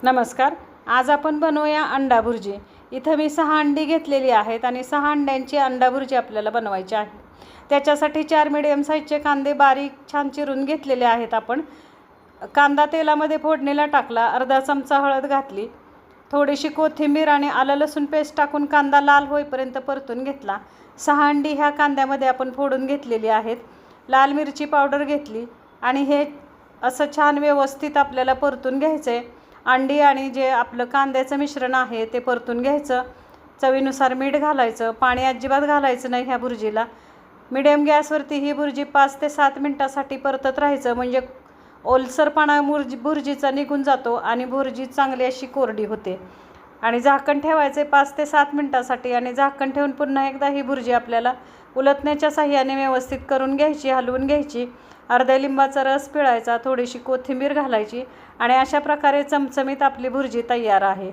नमस्कार. आज आपण बनवूया अंडा भुर्जी. इथं मी 6 अंडी घेतलेली आहेत आणि 6 अंड्यांची अंडा भुर्जी आपल्याला बनवायची आहे. त्याच्यासाठी 4 मीडियम साईजचे कांदे बारीक छान चिरून घेतलेले आहेत. आपण कांदा तेलामध्ये फोडणीला टाकला, अर्धा चमचा हळद घातली, थोडीशी कोथिंबीर आणि आलं लसूण पेस्ट टाकून कांदा लाल होईपर्यंत परतून घेतला. 6 अंडी ह्या कांद्यामध्ये आपण फोडून घेतलेली आहेत. लाल मिरची पावडर घेतली आणि हे असं छान व्यवस्थित आपल्याला परतून घ्यायचं आहे. अंडी आणि जे आपलं कांद्याचं मिश्रण आहे ते परतून घ्यायचं. चवीनुसार मीठ घालायचं. पाणी अजिबात घालायचं नाही ह्या भुर्जीला. मिडियम गॅसवरती ही भुर्जी 5 ते 7 मिनटासाठी परतत राहायचं, म्हणजे ओलसरपणा भुर्जीचा निघून जातो आणि भुर्जी चांगली अशी कोरडी होते. आणि झाकण ठेवायचे 5 ते 7 मिनटासाठी आणि झाकण ठेवून पुन्हा एकदा ही भुर्जी आपल्याला उलटण्याच्या साहाय्याने व्यवस्थित करून घ्यायची, हलवून घ्यायची. अर्ध्या लिंबाचा रस पिळायचा, थोडीशी कोथिंबीर घालायची आणि अशा प्रकारे चमचमीत आपली भुर्जी तयार आहे.